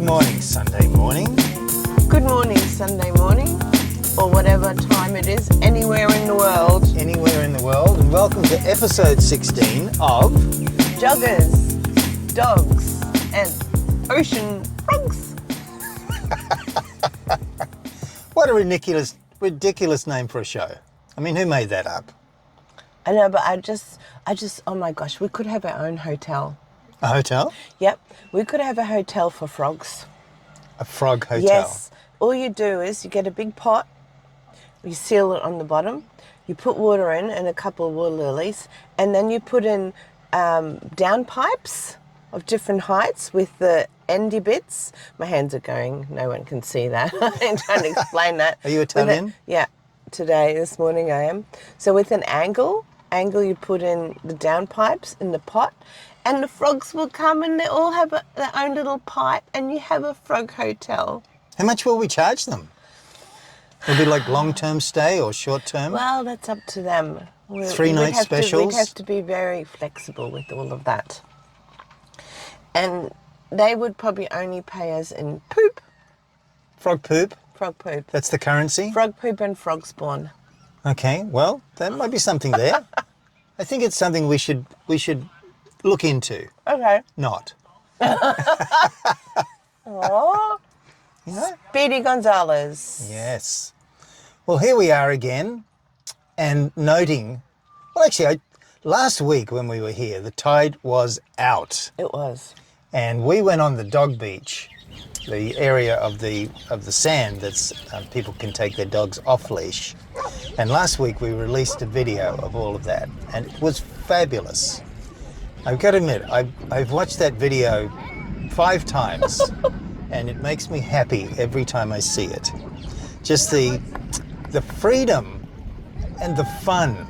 morning, Sunday morning. Good morning, Sunday morning, or whatever time it is, anywhere in the world. Anywhere in the world, and welcome to episode 16 of Joggers, dogs, and ocean frogs. What a ridiculous name for a show. I mean, who made that up? I know, but I just, oh my gosh, we could have our own hotel. A hotel? Yep, we could have a hotel for frogs. A frog hotel? Yes. All you do is you get a big pot, you seal it on the bottom, you put water in and a couple of water lilies, and then you put in down pipes of different heights with the endy bits. My hands are going, no one can see that. I'm trying to explain that. Are you Italian? Yeah, this morning I am. So with an angle you put in the down pipes in the pot, and the frogs will come and they all have their own little pipe, and you have a frog hotel. How much will we charge them? Will it be like long-term stay or short-term? Well, that's up to them. Three-night specials? We'd have to be very flexible with all of that. And they would probably only pay us in poop. Frog poop? Frog poop. That's the currency? Frog poop and frog spawn. Okay, well, there might be something there. I think it's something we should look into. Okay. Not. Oh, You know? Speedy Gonzalez. Yes. Well, here we are again, and noting, well, actually, last week when we were here, the tide was out, It was. and we went on the dog beach, the area of the sand that's people can take their dogs off leash. And last week we released a video of all of that, and it was fabulous. I've got to admit, I've watched that video 5 times. And it makes me happy every time I see it. Just the freedom and the fun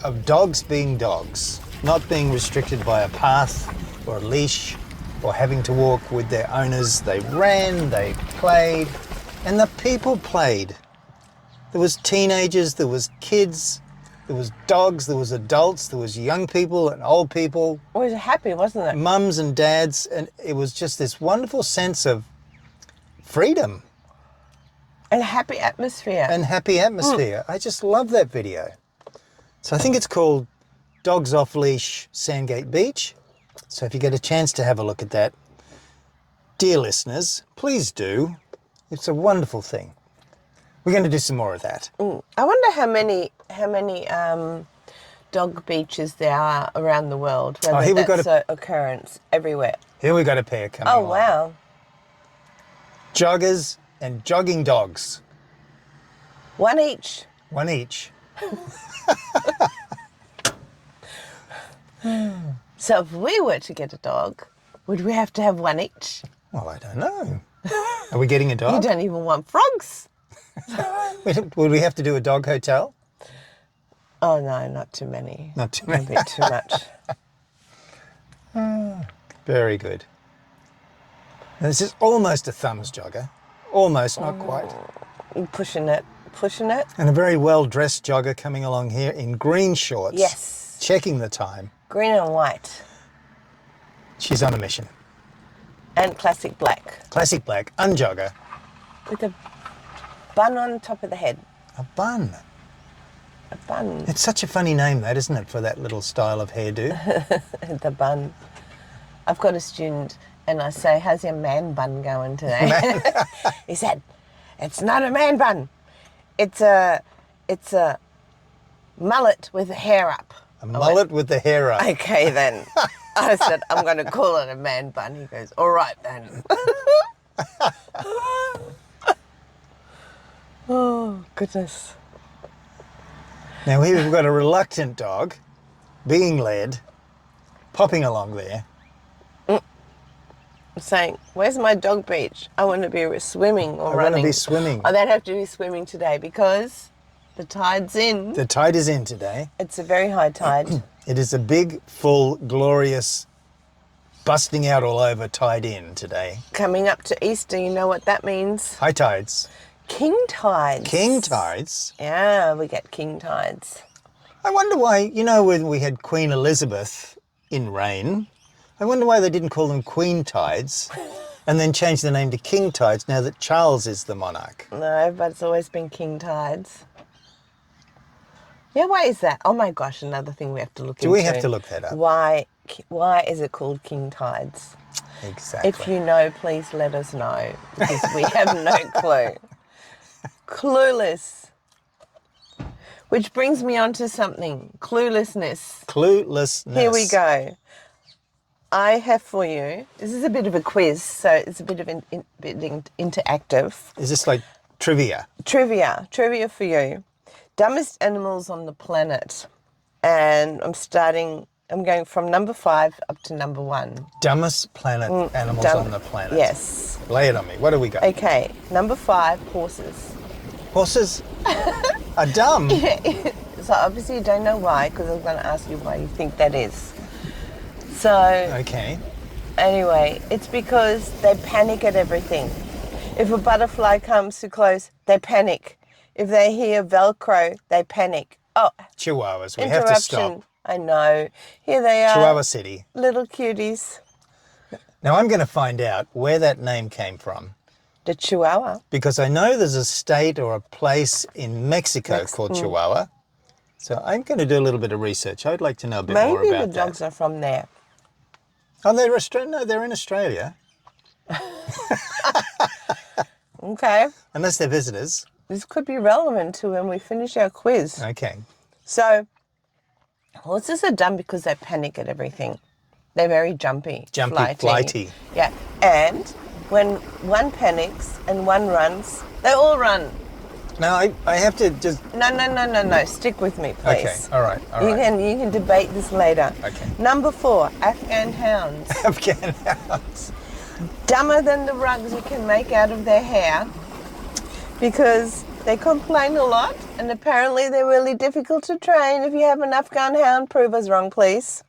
of dogs being dogs, not being restricted by a path or a leash or having to walk with their owners. They ran, they played, and the people played. There was teenagers, there was kids, there was dogs, there was adults, there was young people and old people. It was happy, wasn't it? Mums and dads, and it was just this wonderful sense of freedom. And happy atmosphere. And happy atmosphere. I just love that video. So I think it's called Dogs Off Leash Sandgate Beach. So if you get a chance to have a look at that, dear listeners, please do. It's a wonderful thing. We're going to do some more of that. I wonder how many dog beaches there are around the world. Whether here we've got an occurrence everywhere. Here we got a pair coming along. Wow. Joggers and jogging dogs. One each. One each. So if we were to get a dog, would we have to have one each? Well, I don't know. Are we getting a dog? You don't even want frogs. Would we have to do a dog hotel? Oh no, not too many. Not too many. Maybe too much. Very good. Now, this is almost a thumbs jogger. Almost, not quite. You're pushing it. And a very well-dressed jogger coming along here in green shorts. Yes. Checking the time. Green and white. She's on a mission. And classic black. Classic black, unjogger. With a bun on top of the head. A bun. A bun. It's such a funny name, that, isn't it, for that little style of hairdo? The bun. I've got a student and I say, how's your man bun going today? He said, it's not a man bun. It's a mullet with the hair up. A mullet with the hair up. Okay then. I said, I'm going to call it a man bun. He goes, all right then. Oh, goodness. Now here we've got a reluctant dog being led, popping along there. Saying, where's my dog beach? I want to be swimming or running. I want to be swimming. Oh, they'd have to be swimming today because the tide's in. The tide is in today. It's a very high tide. It is a big, full, glorious, busting out all over tide in today. Coming up to Easter, you know what that means? High tides. King tides. King tides. Yeah, we get king tides. I wonder why, you know, when we had Queen Elizabeth in reign, I wonder why they didn't call them queen tides And then change the name to king tides now that Charles is the monarch. No, but it's always been king tides. Yeah, why is that? Oh my gosh, another thing we have to look into. Do we have to look that up? Why is it called king tides? Exactly. If you know, please let us know, because we have no clue. Clueless. Which brings me on to something. Cluelessness. Cluelessness. Here we go. I have for you, this is a bit of a quiz, so it's a bit of interactive. Is this like trivia? Trivia for you. Dumbest animals on the planet. And I'm going from number 5 up to number 1. Dumbest animals on the planet. Yes. Lay it on me. What do we got? Okay, number 5, horses. Horses are dumb. So obviously you don't know why, because I'm going to ask you why you think that is. So, Okay. anyway, it's because they panic at everything. If a butterfly comes too close, they panic. If they hear Velcro, they panic. Oh, Chihuahuas. We have to stop. I know. Here they are. Chihuahua City. Little cuties. Now I'm going to find out where that name came from. The Chihuahua. Because I know there's a state or a place in Mexico called Chihuahua. So I'm going to do a little bit of research. I'd like to know a bit more about that. Maybe the dogs are from there. Oh, they're Australian? No, they're in Australia. Okay. Unless they're visitors. This could be relevant to when we finish our quiz. Okay. So, horses are dumb because they panic at everything. They're very jumpy. Flighty. Yeah. And when one panics and one runs, they all run. Now, I have to just... No. Stick with me, please. Okay, all right. You can debate this later. Okay. Number 4, Afghan hounds. Afghan hounds. Dumber than the rugs you can make out of their hair, because they complain a lot, and apparently they're really difficult to train. If you have an Afghan hound, prove us wrong, please.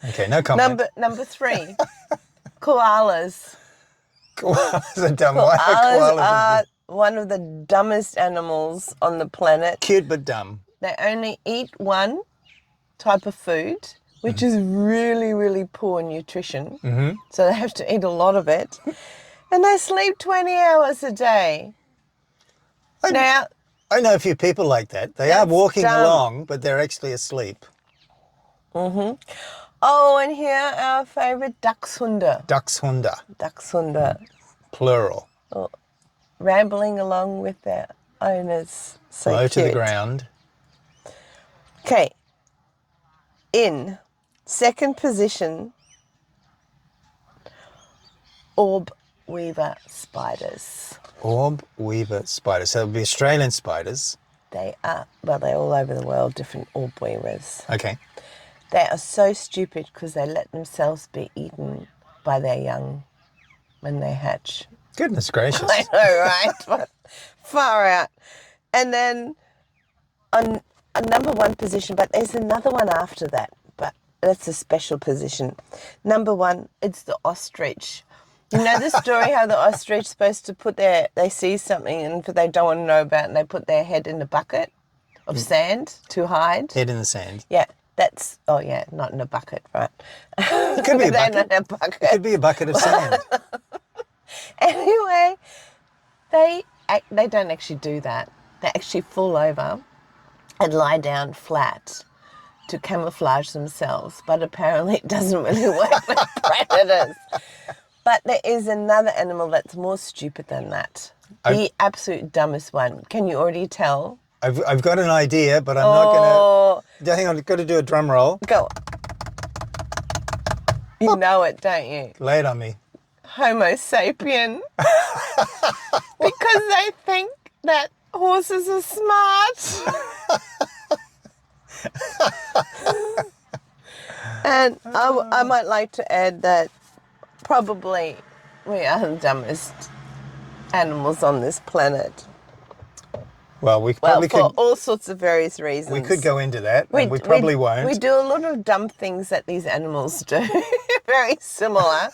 Okay, no comment. Number 3, koalas. Koalas are dumb. Why are koalas are one of the dumbest animals on the planet. Cute but dumb. They only eat one type of food, which is really, really poor nutrition. Mm-hmm. So they have to eat a lot of it. And they sleep 20 hours a day. I know a few people like that. They are walking along, but they're actually asleep. Mm-hmm. Oh, and here our favourite Dachshunde. Dachshunde. Plural. Oh, rambling along with their owners. So Low cute. to the ground. Okay. In second position, orb weaver spiders. Orb weaver spiders. So it would be Australian spiders. They are, well, they're all over the world, different orb weavers. Okay. They are so stupid because they let themselves be eaten by their young when they hatch. Goodness gracious. I know, right? Far out. And then on a number 1 position, but there's another one after that, but that's a special position. Number 1, it's the ostrich. You know the story how the ostrich is supposed to they see something and they don't want to know about it, and they put their head in a bucket of sand to hide? Head in the sand. Yeah. Not in a bucket, right? It could be a bucket. Not a bucket. It could be a bucket of sand. Anyway, they don't actually do that. They actually fall over and lie down flat to camouflage themselves, but apparently it doesn't really work with predators. But there is another animal that's more stupid than that. The absolute dumbest one. Can you already tell? I've got an idea, but I'm not going to... Hang on, I've got to do a drum roll. Go. You know it, don't you? Lay it on me. Homo sapien. Because they think that horses are smart. And I might like to add that probably we are the dumbest animals on this planet. Well, we probably for could... all sorts of various reasons. We could go into that, and we probably won't. We do a lot of dumb things that these animals do. Very similar.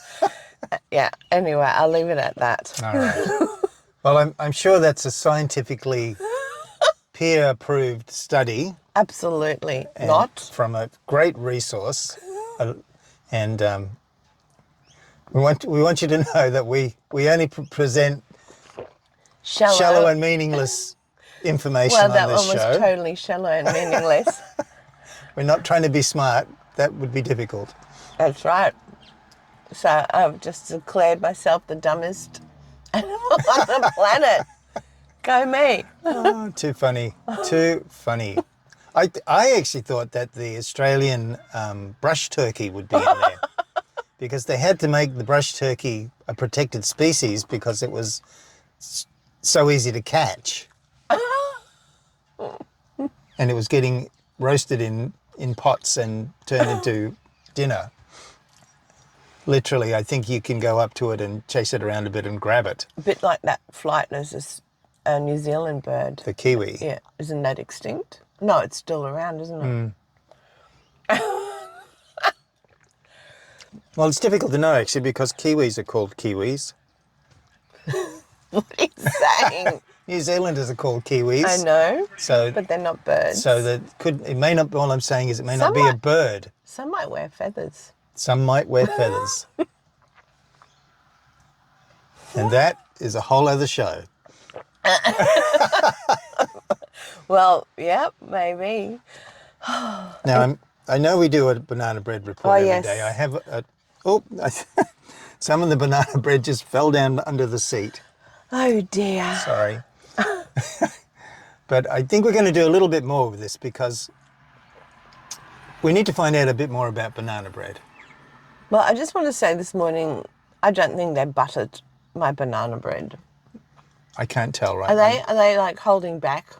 Yeah, anyway, I'll leave it at that. All right. Well, I'm sure that's a scientifically peer-approved study. Absolutely not. From a great resource. And We want you to know that we only present Shallow. shallow and meaningless information Well, on that this one was show. totally shallow and meaningless. We're not trying to be smart. That would be difficult. That's right. So I've just declared myself the dumbest animal on the planet. Go me. Oh, too funny. Too funny. I actually thought that the Australian brush turkey would be in there because they had to make the brush turkey a protected species because it was so easy to catch. And it was getting roasted in pots and turned into dinner. Literally, I think you can go up to it and chase it around a bit and grab it. A bit like that flightless New Zealand bird. The kiwi. Yeah, isn't that extinct? No, it's still around, isn't it? Well, it's difficult to know actually because kiwis are called kiwis. What are you saying? New Zealanders are called kiwis. I know, So, but they're not birds. so it may not. All I'm saying is it may not Some be a might- bird. Some might wear feathers. Some might wear feathers. And that is a whole other show. Well, yep, maybe. Now, I know we do a banana bread report every yes. day. I have some of the banana bread just fell down under the seat. Oh dear. Sorry. But I think we're going to do a little bit more with this because we need to find out a bit more about banana bread. Well, I just want to say this morning, I don't think they buttered my banana bread. I can't tell right Are now. they like holding back?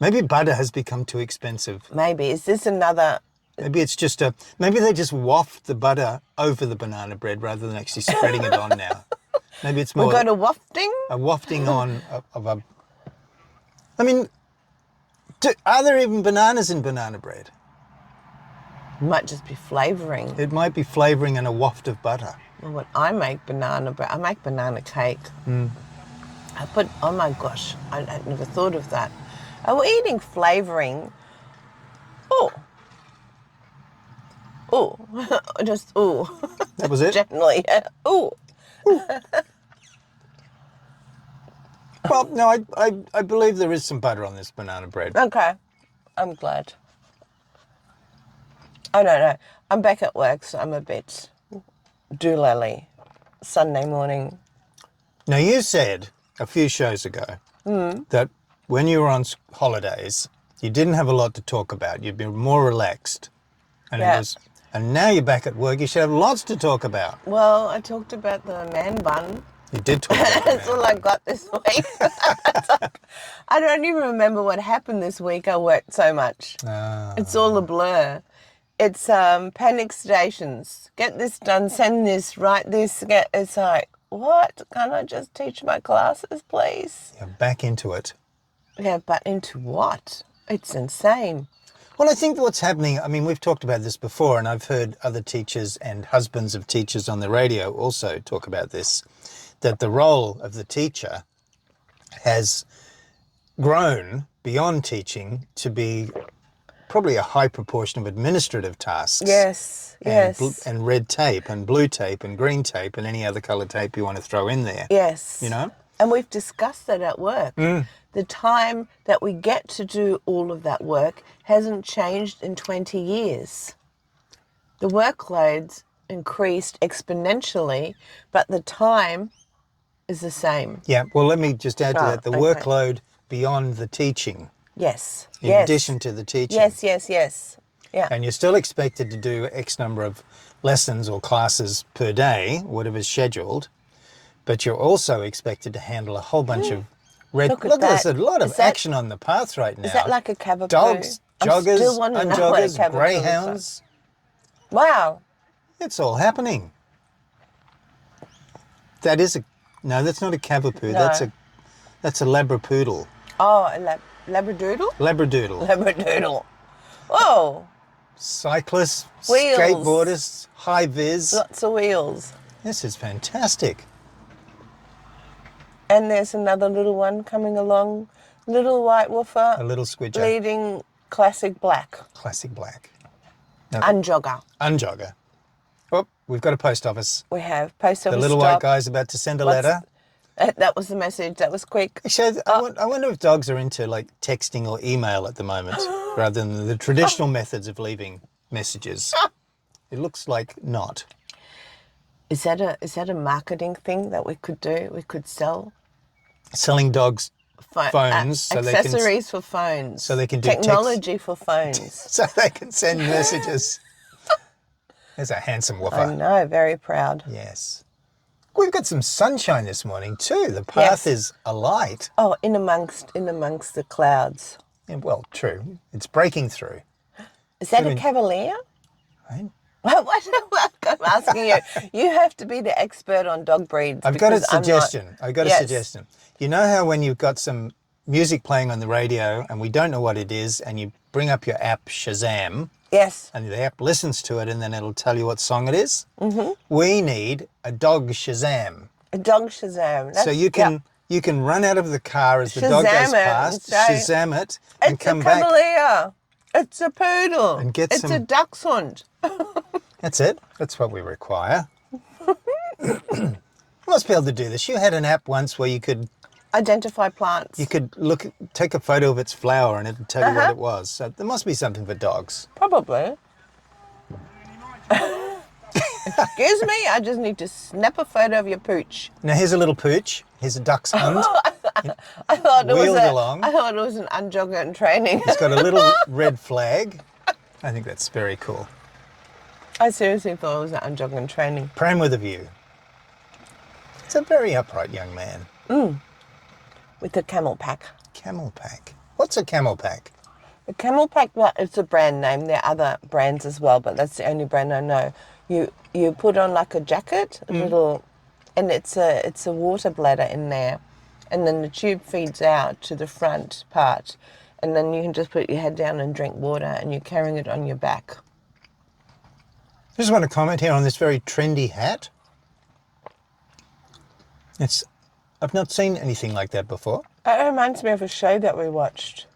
Maybe butter has become too expensive. Maybe. Is this another? Maybe it's just maybe they just waft the butter over the banana bread rather than actually spreading it on now. Maybe it's more We got a wafting? a wafting on of a... I mean, are there even bananas in banana bread? Might just be flavouring. It might be flavouring and a waft of butter. Well, when I make banana bread, I make banana cake. I put, oh my gosh, I never thought of that. Oh, we're eating flavouring. Oh. Oh. Just, oh. That was it? Generally, yeah. Oh. Well, no, I believe there is some butter on this banana bread. Okay. I'm glad. I don't know. I'm back at work, so I'm a bit doolally. Sunday morning. Now, you said a few shows ago that when you were on holidays, you didn't have a lot to talk about. You'd be more relaxed. And Yeah. and now you're back at work, you should have lots to talk about. Well, I talked about the man bun. You did talk about That's that. all I got this week. I don't even remember what happened this week. I worked so much. It's all a blur. It's panic stations. Get this done, send this, write this. It's like, what? Can't I just teach my classes, please? You're back into it. Yeah, but into what? It's insane. Well, I think what's happening, I mean, we've talked about this before, and I've heard other teachers and husbands of teachers on the radio also talk about this, that the role of the teacher has grown beyond teaching to be probably a high proportion of administrative tasks. Yes, yes. And red tape and blue tape and green tape and any other colour tape you want to throw in there. Yes. You know? And we've discussed that at work. The time that we get to do all of that work hasn't changed in 20 years. The workload's increased exponentially, but the time is the same. Yeah, well, let me just add to Right, that. The okay. workload beyond the teaching, Yes. in yes. addition to the teaching. Yes, yes, yes. Yeah. And you're still expected to do X number of lessons or classes per day, whatever's scheduled, but you're also expected to handle a whole bunch of red... Look at there's that. a lot of Is that- action on the path right now. Is that like a cavapoo? Dogs, I joggers, still want to know what a unjoggers, cavapoo looks greyhounds. like. Wow. It's all happening. That is a... No, that's not a cavapoo. No. That's a labrapoodle. Oh, a labradoodle? Labradoodle. Labradoodle. Whoa. Cyclists, Wheels. skateboarders, high vis. Lots of wheels. This is fantastic. And there's another little one coming along. Little white woofer. A little squidger. Bleeding classic black. Classic black. No, Unjogger. unjogger. Oh, we've got a post office. We have post office. The little stop. white guy's about to send a letter. That was the message. That was quick. Actually, I wonder if dogs are into like texting or email at the moment, rather than the traditional methods of leaving messages. It looks like not. Is that a marketing thing that we could do? We could sell Selling dogs phones, so accessories for phones, so they can do technology for phones, so they can send messages. There's a handsome woofer. I know, very proud. Yes. We've got some sunshine this morning too. The path is alight. Oh, in amongst the clouds. Yeah, well, true. It's breaking through. Is that a cavalier? Right? What? I'm asking you. You have to be the expert on dog breeds. I've got a suggestion. You know how when you've got some music playing on the radio and we don't know what it is, and you bring up your app Shazam. Yes. And the app listens to it and then it'll tell you what song it is. Mm-hmm. We need a dog Shazam. A dog Shazam. So you can run out of the car as the dog goes past, Shazam it, and come back. It's a cavalier. It's a poodle. And get it's a dachshund. That's it. That's what we require. You must be able to do this. You had an app once where you could identify plants. You could take a photo of its flower and it'd tell you what it was. So there must be something for dogs. Probably. Excuse me, I just need to snap a photo of your pooch. Now here's a little pooch. Here's a dachshund. I thought it was an unjogger in training. It's got a little red flag. I think that's very cool. I seriously thought it was an unjogger in training. Pram with a view. It's a very upright young man. With a camel pack. Camel pack. What's a camel pack? A camel pack, well, it's a brand name. There are other brands as well, but that's the only brand I know. You put on like a jacket, a little, and it's a water bladder in there, and then the tube feeds out to the front part, and then you can just put your head down and drink water, and you're carrying it on your back. I just want to comment here on this very trendy hat. I've not seen anything like that before. It reminds me of a show that we watched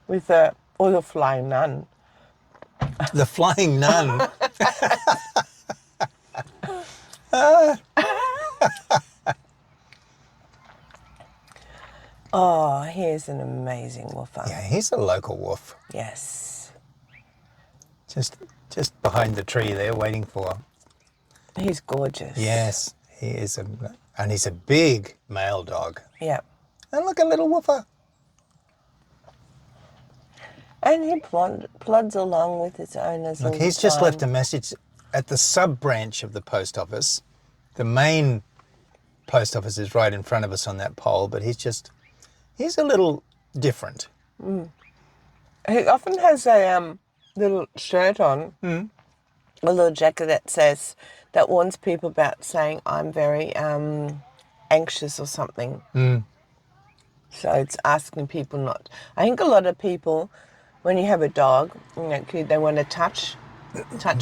with the Flying Nun. The Flying Nun. Oh, here's an amazing woofer. Yeah, he's a local wolf. Yes. Just behind the tree there, waiting for. He's gorgeous. Yes, he is and he's a big male dog. Yeah. And look, a little woofer. And he plods along with his owners. Look, he's just left a message at the sub-branch of the post office. The main post office is right in front of us on that pole, but he's a little different. He often has a little shirt on, a little jacket that warns people about saying, I'm very anxious or something. So it's asking people not. I think a lot of people, when you have a dog, they want to touch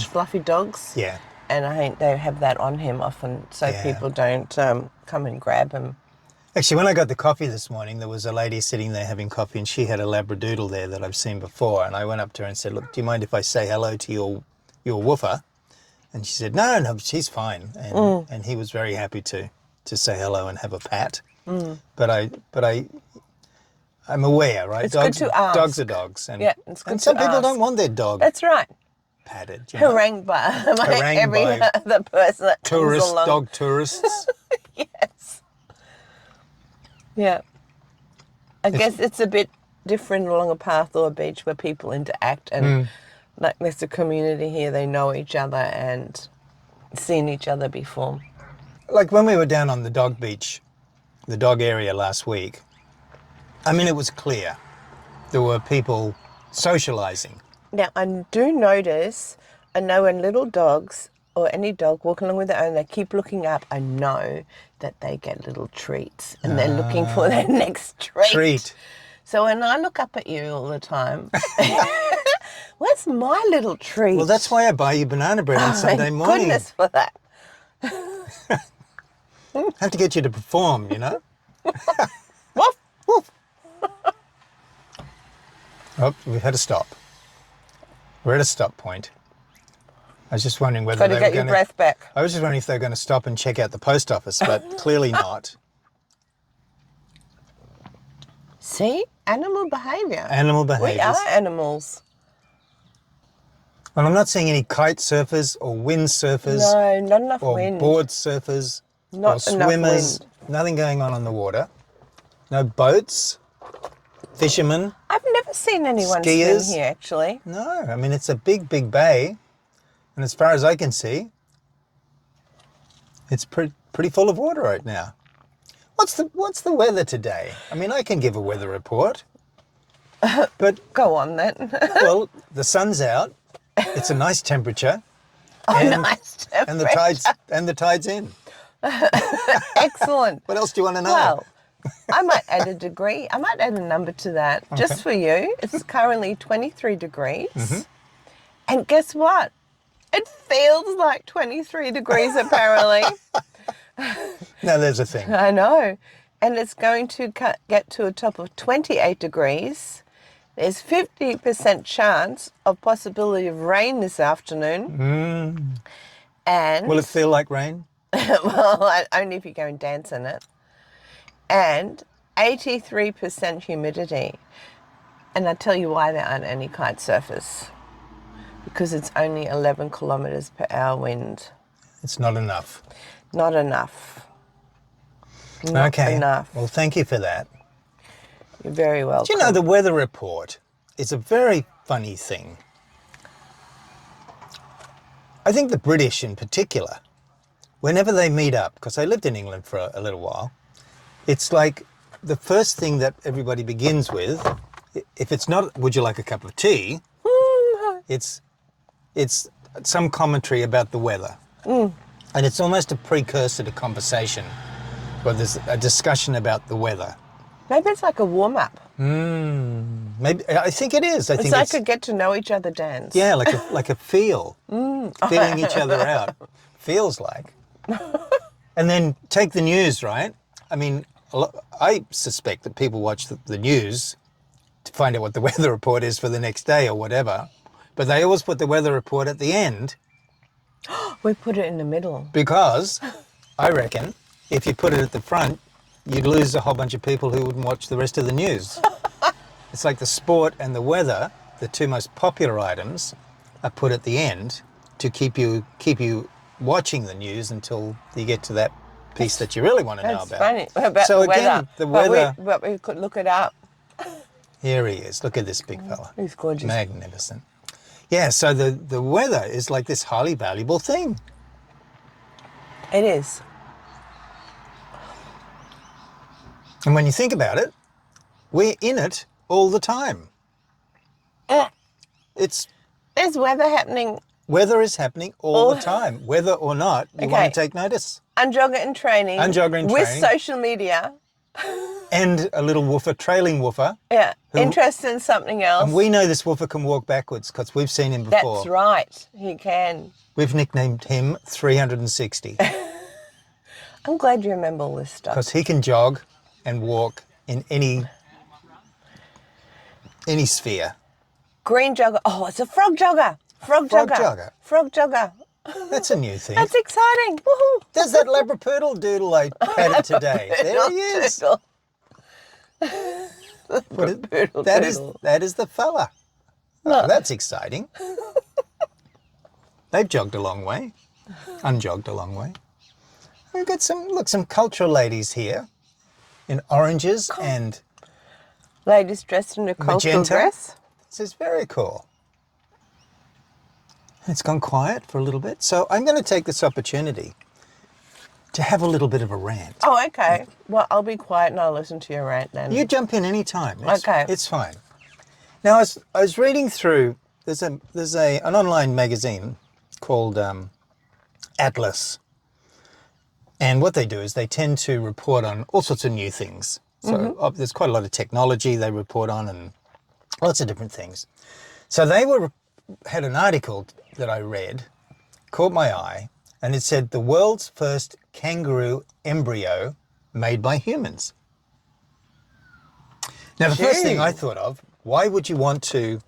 fluffy dogs. Yeah. And I think they have that on him often, so people don't come and grab him. Actually, when I got the coffee this morning, there was a lady sitting there having coffee, and she had a Labradoodle there that I've seen before. And I went up to her and said, "Look, do you mind if I say hello to your woofer?" And she said, "No, she's fine." And he was very happy to say hello and have a pat. But I'm aware, right? It's good to ask. Dogs are dogs, and it's good and some to people ask. don't want their dog That's right. patted. You know? Harangued by every other person that comes along. Dog tourists. Yes. Yeah. I guess it's a bit different along a path or a beach where people interact, and like there's a community here, they know each other and seen each other before. Like when we were down on the dog beach, the dog area last week, I mean, it was clear. There were people socialising. Now, I do notice, I know when little dogs or any dog walking along with their own, they keep looking up, I know that they get little treats and they're looking for their next treat. So when I look up at you all the time, where's my little treat? Well, that's why I buy you banana bread on Sunday morning. Goodness for that. I have to get you to perform, you know? Woof, woof. Oh, we've had a stop. We're at a stop point. I was just wondering whether Got to they were get your going to... breath back. I was just wondering if they were going to stop and check out the post office, but clearly not. See? Animal behaviour. Animal We behaviours. are animals. Well, I'm not seeing any kite surfers or wind surfers No, not enough or wind. board surfers Not or enough swimmers. wind. Nothing going on the water. No boats, fishermen. I've never seen anyone Skiers. swim here, actually. No, I mean, it's a big, big bay. And as far as I can see, it's pretty full of water right now. What's the weather today? I mean, I can give a weather report. But, Go on then. well, the sun's out. It's a nice temperature. Nice. And the tide's in. Excellent. What else do you want to know? Well, I might add a degree. I might add a number to that just for you. It's currently 23 degrees. Mm-hmm. And guess what? It feels like 23 degrees apparently. No, there's a thing. I know. And it's going to get to a top of 28 degrees. There's 50% chance of possibility of rain this afternoon. And Will it feel like rain? well, only if you go and dance in it. And 83% humidity. And I'll tell you why there aren't any kite surfers. Because it's only 11 kilometres per hour wind. It's not enough. Not enough. Not enough. Well, thank you for that. You're very welcome. Do you know the weather report is a very funny thing? I think the British in particular, whenever they meet up, because I lived in England for a little while, it's like the first thing that everybody begins with, if it's not, would you like a cup of tea? It's some commentary about the weather. And it's almost a precursor to conversation, where there's a discussion about the weather. Maybe it's like a warm-up. Maybe I think it is. It's like a get to know each other dance. Yeah, like a feel, feeling each other out. Feels like. And then take the news, right? I mean, I suspect that people watch the news to find out what the weather report is for the next day or whatever. But they always put the weather report at the end. We put it in the middle. Because I reckon if you put it at the front, you'd lose a whole bunch of people who wouldn't watch the rest of the news. It's like the sport and the weather, the two most popular items, are put at the end to keep you watching the news until you get to that piece that you really want to know That's about. funny. About So the again, weather. the weather. But we could look it up. Here he is. Look at this big fella. He's gorgeous. Magnificent. Yeah, so the weather is like this highly valuable thing. It is. And when you think about it, we're in it all the time. It's There's weather happening. weather is happening all the time. Whether or not you want Okay. to take notice. I'm jogger in training. I'm jogger in with training. social media. And a little woofer, trailing woofer. Yeah. Interested in something else. And we know this woofer can walk backwards because we've seen him before. That's right. He can. We've nicknamed him 360 I'm glad you remember all this stuff. because he can jog and walk in any sphere. Green jogger. Oh, it's a frog jogger. Frog Frog jogger. jogger. Frog jogger. That's a new thing. That's exciting. Woohoo. There's that labrapoodle doodle I patted today. There he is. Doodle. What is- Poodle doodle. that is the fella. Oh, that's exciting. They've jogged a long way. Unjogged a long way. We've got some cultural ladies here in oranges and Ladies dressed in a cultural magenta. dress. This is very cool. It's gone quiet for a little bit, so I'm going to take this opportunity to have a little bit of a rant. Oh, okay. Well, I'll be quiet and I'll listen to your rant then. You jump in any time. Okay. It's fine. Now, I was reading through, there's an online magazine called Atlas. And what they do is they tend to report on all sorts of new things. So there's quite a lot of technology they report on and lots of different things. So they had an article that I read, caught my eye, and it said the world's first kangaroo embryo made by humans. Now, the first thing I thought of, why would you want to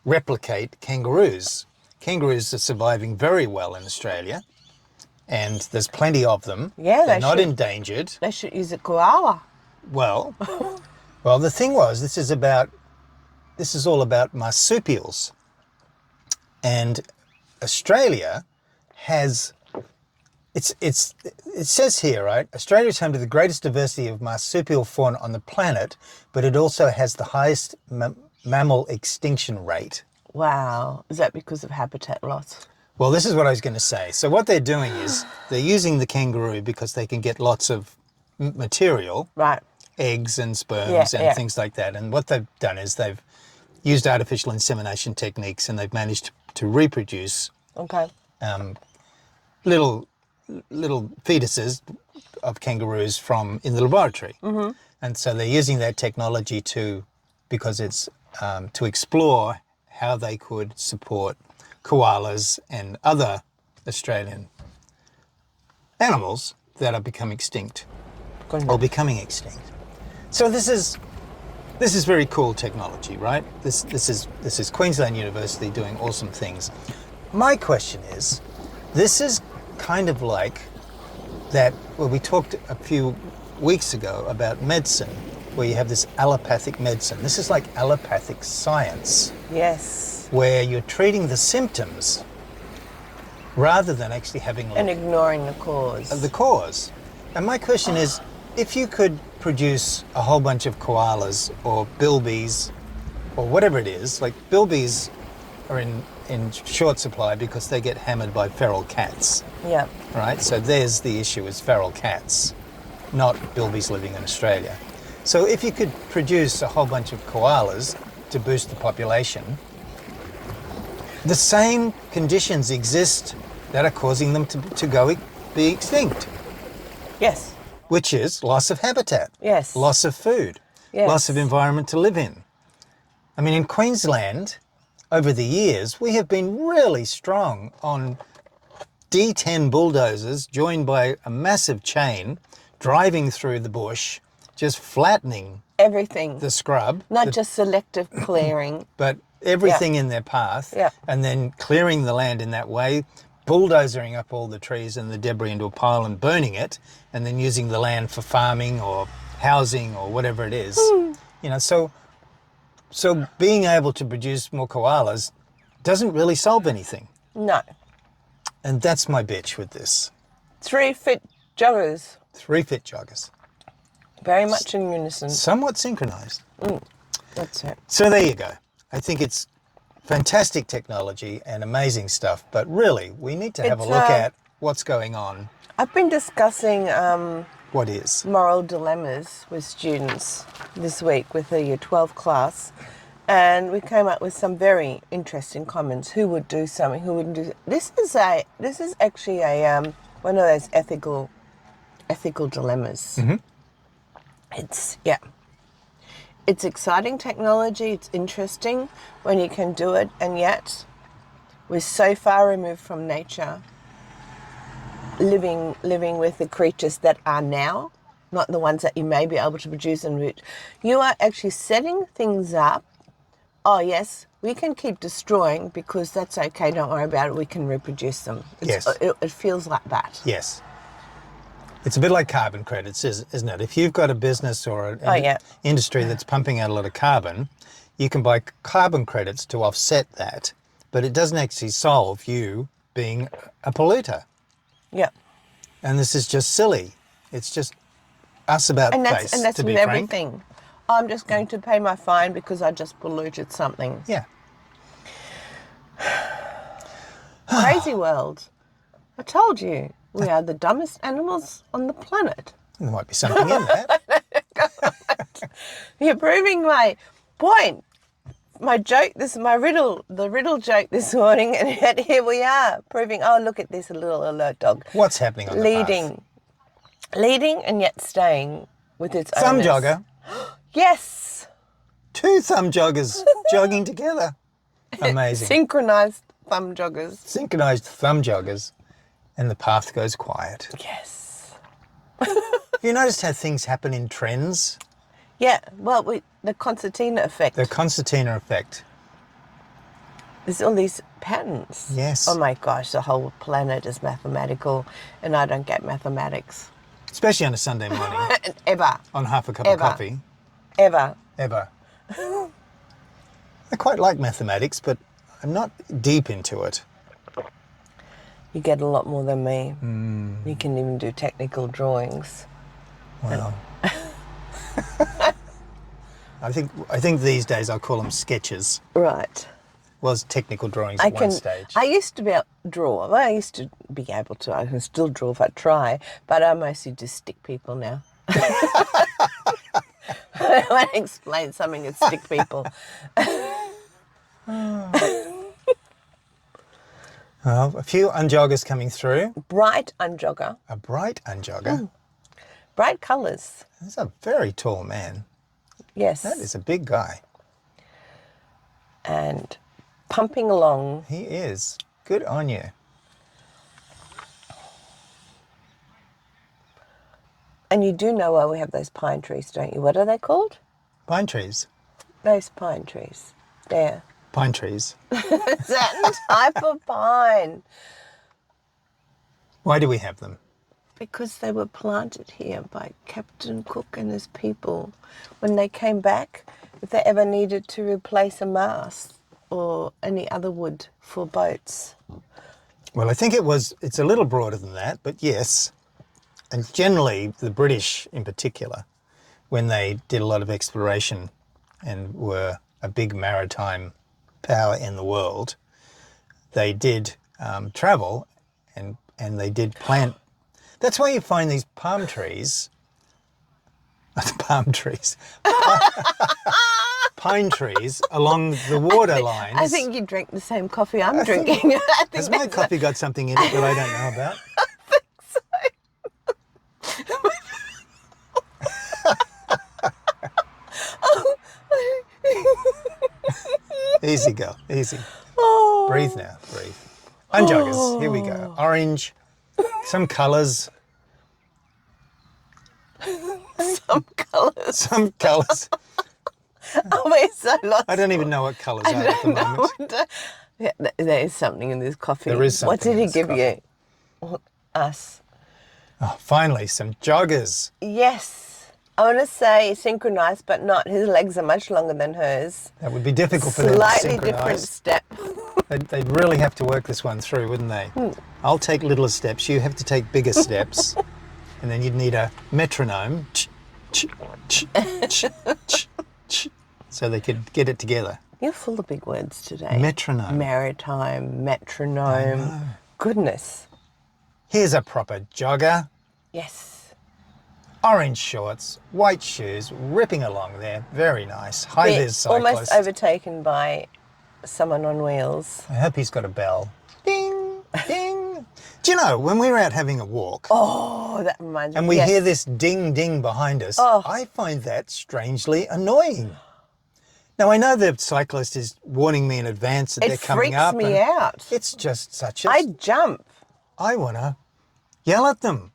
replicate kangaroos? kangaroos are surviving very well in Australia, and there's plenty of them. Yeah, they're they not should. endangered. They should use a koala. Well, well, the thing was, this is all about marsupials, and Australia has. It says here, right? Australia is home to the greatest diversity of marsupial fauna on the planet, but it also has the highest mammal extinction rate. Wow. Is that because of habitat loss? Well, this is what I was going to say. So what they're doing is they're using the kangaroo because they can get lots of material, Right. eggs and sperms and yeah. things like that. And what they've done is they've used artificial insemination techniques, and they've managed to reproduce Okay. little fetuses of kangaroos in the laboratory. Mm-hmm. And so they're using that technology because it's to explore how they could support koalas and other Australian animals that are becoming extinct. So this is very cool technology, right? This is Queensland University doing awesome things. My question is, this is kind of like that, well, we talked a few weeks ago about medicine, where you have this allopathic medicine. This is like allopathic science. Yes. Where you're treating the symptoms rather than actually having And ignoring the cause. the cause. And my question is, if you could produce a whole bunch of koalas or bilbies or whatever it is, like bilbies are in short supply because they get hammered by feral cats. Yeah. Right? So there's the issue, is feral cats, not bilbies living in Australia. So if you could produce a whole bunch of koalas to boost the population, the same conditions exist that are causing them to be extinct, Yes. which is loss of habitat, Yes. loss of food, Yes. loss of environment to live in. I mean, in Queensland, over the years, we have been really strong on D10 bulldozers joined by a massive chain driving through the bush, just flattening Everything. the scrub. Not just selective clearing. But everything in their path, Yeah. and then clearing the land in that way, bulldozering up all the trees and the debris into a pile and burning it, and then using the land for farming or housing or whatever it is. You know, so being able to produce more koalas doesn't really solve anything. No. And that's my bitch with this. 3 fit joggers. 3 fit joggers. Very much in unison. Somewhat synchronized. That's it. So there you go. I think it's fantastic technology and amazing stuff, but really we need to have a look at what's going on. I've been discussing What is? moral dilemmas with students this week with the Year 12 class, and we came up with some very interesting comments. Who would do something? Who wouldn't do? This is actually a one of those ethical dilemmas. Mm-hmm. It's exciting technology. It's interesting when you can do it, and yet we're so far removed from nature. Living with the creatures that are now, not the ones that you may be able to produce and root. You are actually setting things up. Oh yes, we can keep destroying because that's okay. Don't worry about it. We can reproduce them. Yes. It feels like that. Yes. It's a bit like carbon credits, isn't it? If you've got a business or an industry that's pumping out a lot of carbon, you can buy carbon credits to offset that, but it doesn't actually solve you being a polluter. Yeah. And this is just silly. It's just us about face, and that's to be with frank. everything. I'm just going to pay my fine because I just polluted something. Yeah. Crazy world. I told you, we are the dumbest animals on the planet. There might be something in that. You're proving my point. My joke, this is my riddle, the riddle joke this morning, and yet here we are proving, oh, look at this little alert dog. What's happening on the path? Leading and yet staying with its Thumb owners. jogger. Yes. 2 thumb joggers jogging together. Amazing. Synchronized thumb joggers. Synchronized thumb joggers. And the path goes quiet. Yes. You noticed how things happen in trends? Yeah, well, the concertina effect. The concertina effect. There's all these patterns. Yes. Oh my gosh, the whole planet is mathematical, and I don't get mathematics. Especially on a Sunday morning. Ever. On half a cup of coffee. Ever. Ever. I quite like mathematics, but I'm not deep into it. You get a lot more than me. You can even do technical drawings. Wow. I think these days I'll call them sketches. Right. Was technical drawings at one stage. I used to be able to draw. Well, I used to be able to. I can still draw if I try, but I mostly just stick people now. I want to explain something and stick people. Well, a few unjoggers coming through. Bright unjogger. A bright unjogger. Bright colours. That's a very tall man. Yes. That is a big guy. And pumping along. He is. Good on you. And you do know why we have those pine trees, don't you? What are they called? Pine trees. Those pine trees. There. Pine trees. Certain type of pine. Why do we have them? Because they were planted here by Captain Cook and his people. When they came back, if they ever needed to replace a mast or any other wood for boats. Well, I think it's a little broader than that, but yes. And generally, the British in particular, when they did a lot of exploration and were a big maritime power in the world, they did travel and they did plant. That's why you find these palm trees, pine trees along the water lines. I think you drink the same coffee I'm drinking. Has my coffee got something in it that I don't know about? Easy, girl, easy. Oh. Breathe now, breathe. Unjoggers, here we go. Orange, some colours. Some colours. Some colours. Oh, we're so lost. I don't even know what colours are at the moment. Yeah, there is something in this coffee. There is something. What did in he this give coffee. you? Us. Oh, finally, some joggers. Yes. I want to say synchronised, but not. His legs are much longer than hers. That would be difficult for them to Slightly different synchronise. step. They'd really have to work this one through, wouldn't they? I'll take littler steps, you have to take bigger steps. And then you'd need a metronome. So they could get it together. You're full of big words today. Metronome. Maritime, metronome. Goodness. Here's a proper jogger. Yes. Orange shorts, white shoes, ripping along there. Very nice. High-vis cyclist. Almost overtaken by someone on wheels. I hope he's got a bell. Ding, ding. Do you know, when we were out having a walk, Oh, that reminds me. and we Yes. hear this ding, ding behind us, Oh. I find that strangely annoying. Now, I know the cyclist is warning me in advance that they're coming up. It freaks me out. It's just such a... I jump. I want to yell at them.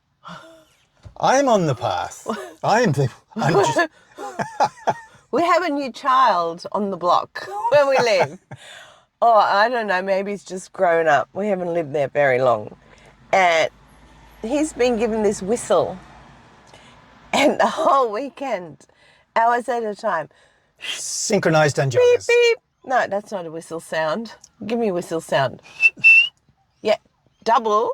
I'm on the path. I'm just... We have a new child on the block where we live. Oh, I don't know, maybe he's just grown up. We haven't lived there very long. And he's been given this whistle. And the whole weekend, hours at a time, Synchronised beep, unjoggers. beep. No, that's not a whistle sound. Give me a whistle sound. Yeah, double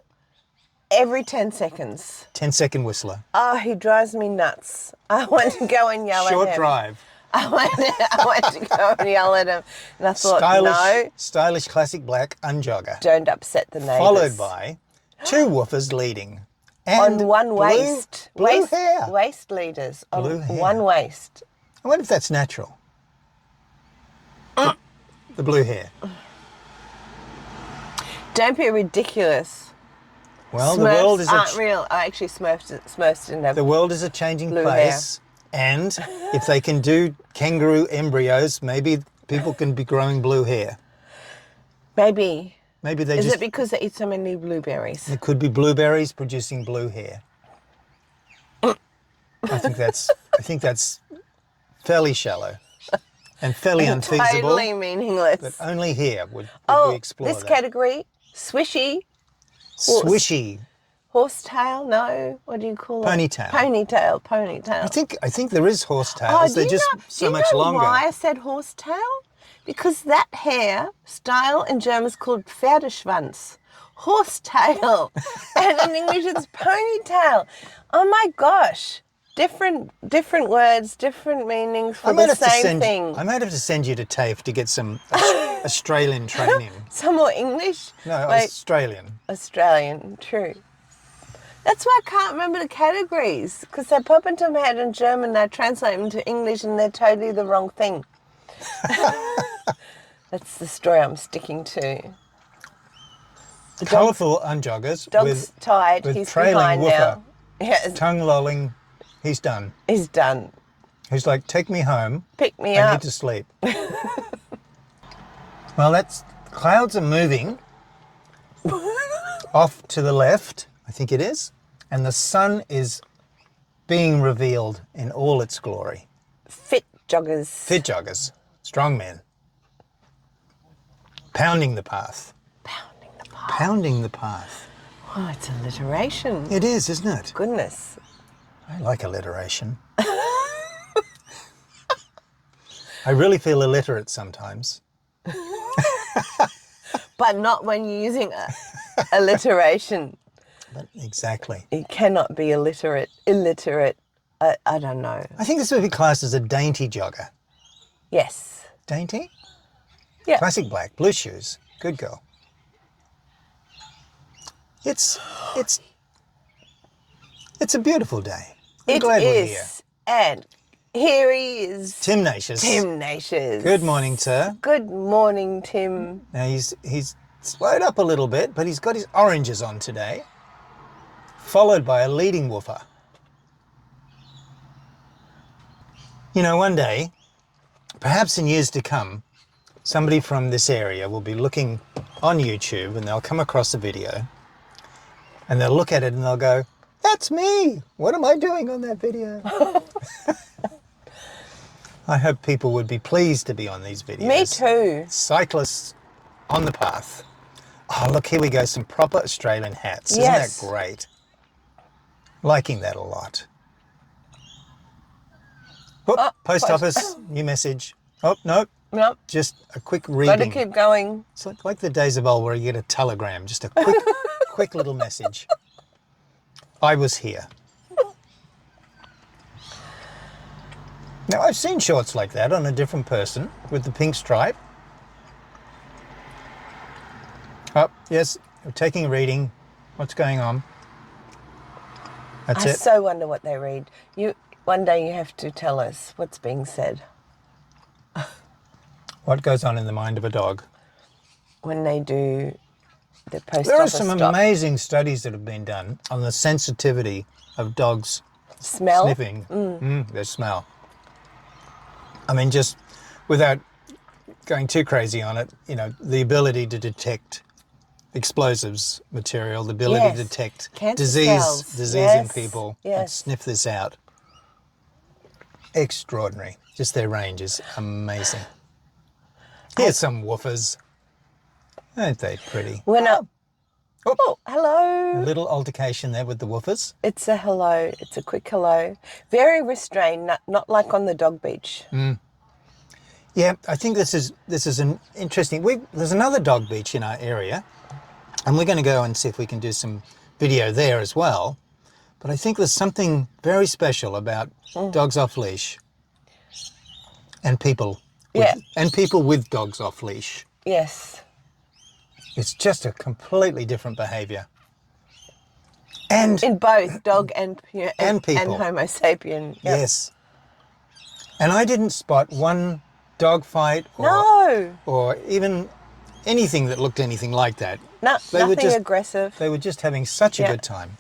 every 10 seconds. 10-second whistler. Oh, he drives me nuts. I want to go and yell at him. Short drive. I want to go and yell at him. And I thought, no, Stylish classic black unjogger. don't upset the neighbours. Followed by two woofers leading. And on one waist. Blue hair. Waist leaders. On Blue hair. one waist. I wonder if that's natural. The blue hair. Don't be ridiculous. Well, Smurfs the world is aren't real. Oh, actually, Smurfs didn't have the world is a changing blue place, and if they can do kangaroo embryos, maybe people can be growing blue hair. Maybe. Maybe they Is just it because they eat so many blueberries? it could be blueberries producing blue hair. I think that's fairly shallow. and fairly unfeasible. Totally meaningless. But only here would oh, we explore this that. category, swishy, Swishy. horsetail, no, what do you call Ponytail. it? Ponytail. I think there is horsetails. Oh, They're just so much longer. Why I said horsetail? Because that hair style in German is called Pferdeschwanz. Horsetail. And in English it's ponytail. Oh my gosh. Different words, different meanings for the same thing. I might have to send you to TAFE to get some Australian training. Some more English? No, Australian. Australian, true. That's why I can't remember the categories, because they pop into my head in German, they translate them to English, and they're totally the wrong thing. That's the story I'm sticking to. Colourful unjoggers. Dog's tired, with he's trailing behind woofer. now. Yes. Tongue lolling. He's done. He's done. He's like, take me home. Pick me I up. need to sleep. Well, clouds are moving off to the left, I think it is, and the sun is being revealed in all its glory. Fit joggers. Fit joggers, strong men, pounding the path. Pounding the path. Pounding the path. Oh, it's alliteration. It is, isn't it? Goodness. I like alliteration. I really feel illiterate sometimes. But not when you're using alliteration. But exactly. You cannot be illiterate. I don't know. I think this would be classed as a dainty jogger. Yes. Dainty? Yeah. Classic black, blue shoes. Good girl. It's a beautiful day. I'm glad we're here. And here he is. Tim Natius. Tim Natius. Good morning, sir. Good morning, Tim. Now he's slowed up a little bit, but he's got his oranges on today, followed by a leading woofer. You know, one day, perhaps in years to come, somebody from this area will be looking on YouTube and they'll come across a video and they'll look at it and they'll go, that's me. What am I doing on that video? I hope people would be pleased to be on these videos. Me too. Cyclists on the path. Oh, look, here we go. Some proper Australian hats. Yes. Isn't that great? Liking that a lot. Whoop, post office, new message. Oh, nope. Nope. Just a quick reading. Got to keep going. It's like the days of old where you get a telegram, just a quick little message. I was here. Now, I've seen shorts like that on a different person with the pink stripe. Oh, yes, we're taking a reading. What's going on? That's I it. so wonder what they read. One day you have to tell us what's being said. What goes on in the mind of a dog? When they do the post There are office some stop. amazing studies that have been done on the sensitivity of dogs Smell. sniffing their smell. I mean, just without going too crazy on it, you know, the ability to detect explosives material, the ability Yes. to detect Cancer disease cells. in Yes. people and Yes. sniff this out. Extraordinary. Just their range is amazing. Here's some woofers. Aren't they pretty? When Oh, oh, a hello. little altercation there with the woofers. It's a hello. It's a quick hello. Very restrained, not like on the dog beach. Yeah, I think this is an interesting. There's another dog beach in our area, and we're going to go and see if we can do some video there as well. But I think there's something very special about dogs off leash and people. And people with dogs off leash. Yes. It's just a completely different behaviour. And In both dog and people. and Homo sapien. Yep. yes. And I didn't spot one dog fight or even anything that looked anything like that. No, They were nothing just- aggressive. They were just having such a good time.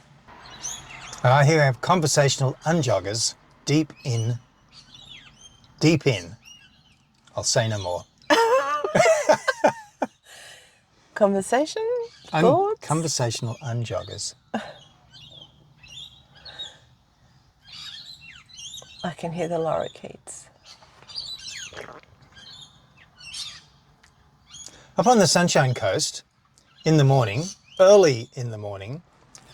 Here we have conversational unjoggers, deep in. I'll say no more. Conversation? Thoughts? Conversational unjoggers. I can hear the lorikeets. Up on the Sunshine Coast, in the morning, early in the morning,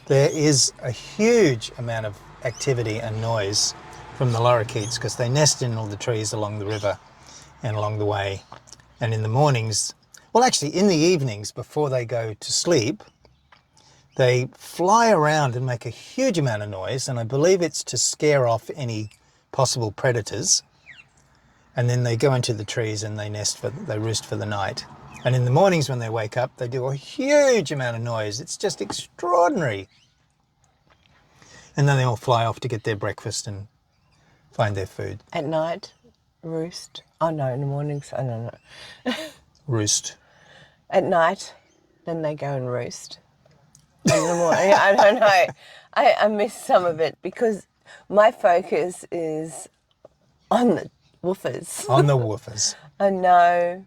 there is a huge amount of activity and noise from the lorikeets because they nest in all the trees along the river and along the way. And in the mornings, well, actually in the evenings before they go to sleep, they fly around and make a huge amount of noise, and I believe it's to scare off any possible predators. And then they go into the trees and they roost for the night. And in the mornings when they wake up, they do a huge amount of noise. It's just extraordinary. And then they all fly off to get their breakfast and find their food. At night, roost. Oh no, in the mornings, I don't know. Roost. At night, then they go and roost. In the morning, I don't know. I miss some of it because my focus is on the woofers. On the woofers. I know.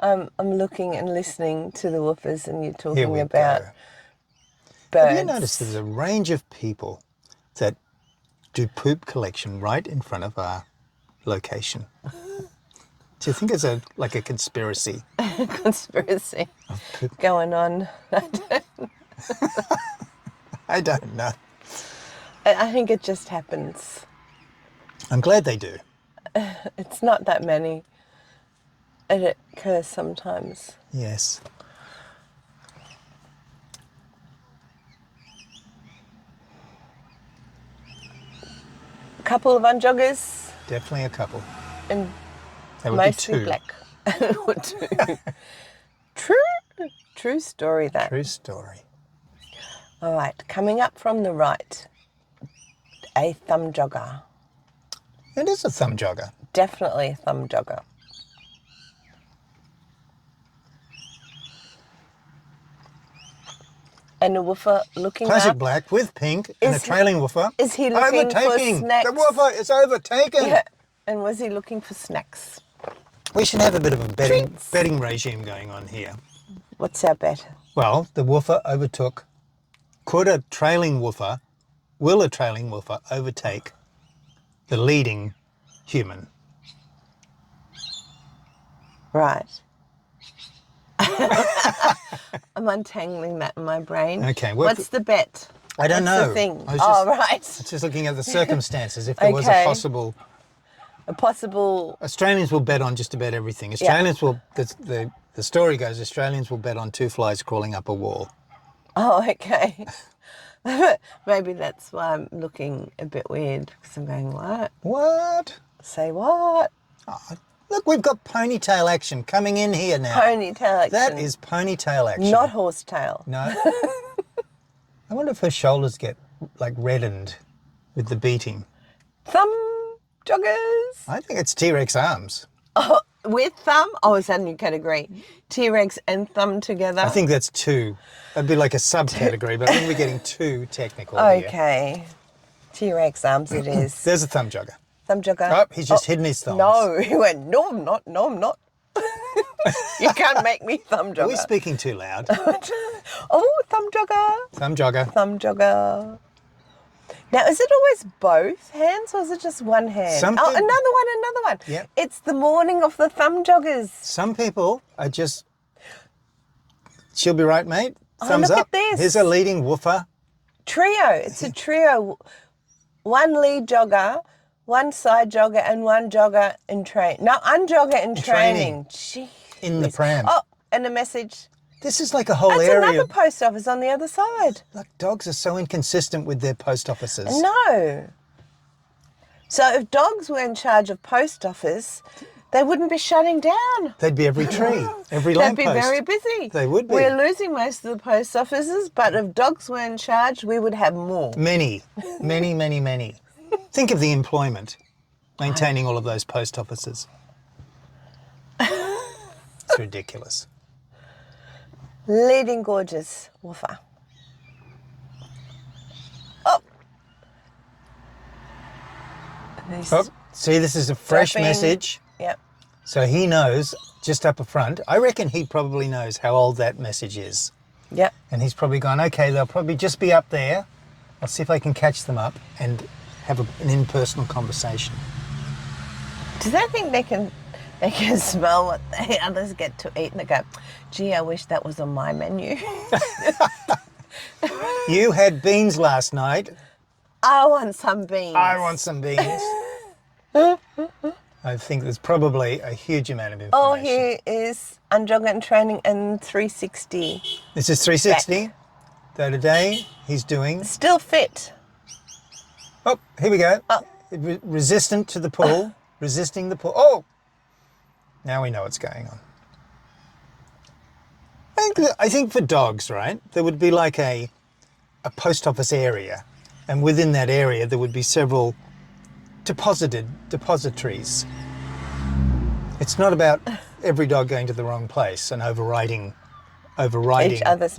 I'm looking and listening to the woofers, and you're talking about birds. Have you noticed there's a range of people that do poop collection right in front of our location? Do you think it's like a conspiracy? Conspiracy going on. I don't know. I think it just happens. I'm glad they do. It's not that many. It occurs sometimes. Yes. A couple of unjoggers. Definitely a couple. And They would mostly be two. black. Or two. True story that. True story. All right, coming up from the right, a thumb jogger. It is a thumb jogger. Definitely a thumb jogger. And a woofer looking Classic up. black with pink and a trailing woofer. Is he looking for snacks? The woofer is overtaken. Yeah. And was he looking for snacks? We should have a bit of a Treats. betting regime going on here. What's our bet? Well, the woofer overtook. Will a trailing woofer overtake the leading human? Right. I'm untangling that in my brain. Okay. What's the bet? I don't What's know. the thing? I was Right. just looking at the circumstances. If there was a Okay. possible... A possible... Australians will bet on just about everything. Australians will... The story goes, Australians will bet on two flies crawling up a wall. Oh, okay. Maybe that's why I'm looking a bit weird, because I'm going, what? What? Say what? Oh, look, we've got ponytail action coming in here now. Ponytail action. That is ponytail action. Not horsetail. No. I wonder if her shoulders get, like, reddened with the beating. Thumb joggers. I think it's T-Rex arms. Oh, with thumb? Oh, is that a new category? T-Rex and thumb together? I think that's two. That'd be like a subcategory, but I think we're getting too technical here. Okay. T-Rex arms it is. There's a thumb jogger. Thumb jogger. Oh, he's just hidden his thumbs. No, he went, no, I'm not. No, I'm not. You can't make me thumb jogger. Are we speaking too loud? Oh, thumb jogger. Thumb jogger. Thumb jogger. Now, is it always both hands or is it just one hand? Something- Oh, another one. Yep. It's the morning of the thumb joggers. Some people are just... She'll be right, mate. Oh, Thumbs look up. at this. Here's a leading woofer. Trio. It's a trio. One lead jogger, one side jogger, and one jogger in training. No, unjogger in training. Jeez. In the pram. Oh, and a message. This is like a whole That's area. another post office on the other side. Look, dogs are so inconsistent with their post offices. No. So if dogs were in charge of post office, they wouldn't be shutting down. They'd be every tree, every They'd lamppost. be very busy. They would be. We're losing most of the post offices, but if dogs were in charge, we would have more. Many. Think of the employment maintaining all of those post offices. It's ridiculous. Leading gorgeous woofer. Oh. Oh, see, this is a fresh Dropping. message. Yep. So he knows just up front. I reckon he probably knows how old that message is. Yep. And he's probably gone, okay, they'll probably just be up there. I'll see if I can catch them up and have an impersonal conversation. Do they think they can They can smell what the others get to eat, and they go, "Gee, I wish that was on my menu." You had beans last night. I want some beans. I want some beans. I think there's probably a huge amount of information. Oh, here is Unjogging Training and 360. This is 360. So today he's doing... Still fit. Oh, here we go. Oh. Resistant to the pull. Resisting the pull. Oh! Now we know what's going on. I think for dogs, right, there would be like a post office area. And within that area, there would be several depositories. It's not about every dog going to the wrong place and overriding Each other's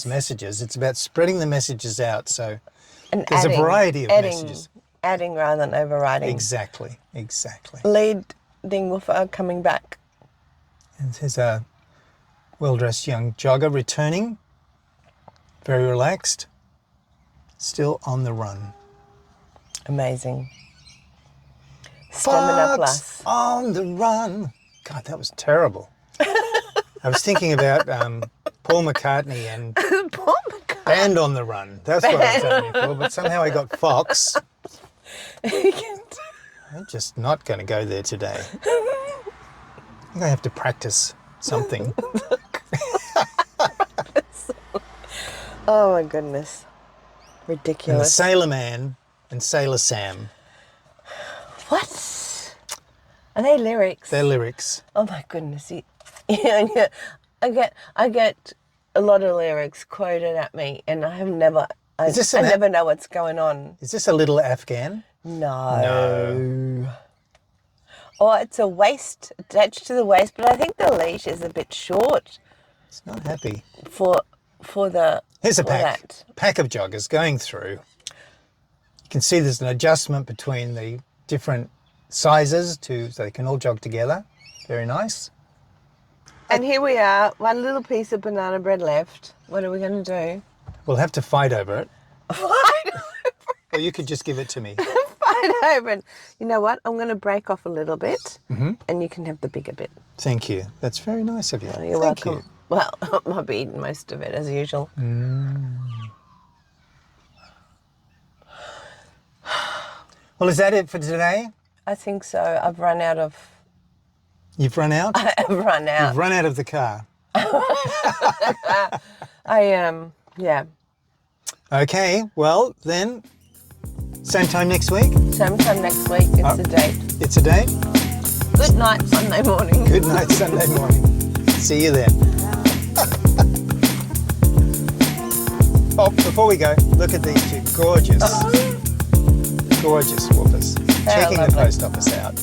messages. It's about spreading the messages out. So And there's a variety of adding, messages. Adding rather than overriding. Exactly. Leading Woofer coming back. And there's a well-dressed young jogger returning. Very relaxed. Still on the run. Amazing. Stamina Plus. On the run. God, that was terrible. I was thinking about Paul McCartney and Paul McCartney. Band on the Run. That's what I was hoping for, but somehow I got Fox. I'm just not going to go there today. I'm going to have to practice something. Oh my goodness. And the Ridiculous. Sailor Man and Sailor Sam. What? Are they lyrics? They're lyrics. Oh my goodness. Yeah. I get a lot of lyrics quoted at me, and I never know what's going on. Is this a little Afghan? No. Or it's a waist attached to the waist, but I think the leash is a bit short It's not happy. for the. Here's a for pack. that. Pack of joggers going through. You can see there's an adjustment between the different sizes so they can all jog together. Very nice. And here we are, one little piece of banana bread left. What are we going to do? We'll have to fight over it. Fight Or you could just give it to me. over it. You know what? I'm going to break off a little bit, and you can have the bigger bit. Thank you. That's very nice of you. Oh, you're Thank welcome. you. Well, I'll be eating most of it as usual. Well, is that it for today? I think so. I've run out of. You've run out? I've run out. You've run out of the car. Yeah. Okay, well, then, same time next week? Sometime next week, it's a date. It's a date? Good night, Sunday morning. Good night, Sunday morning. See you then. Oh, before we go, look at these two gorgeous woofers. Checking the post office out.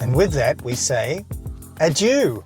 And with that, we say adieu.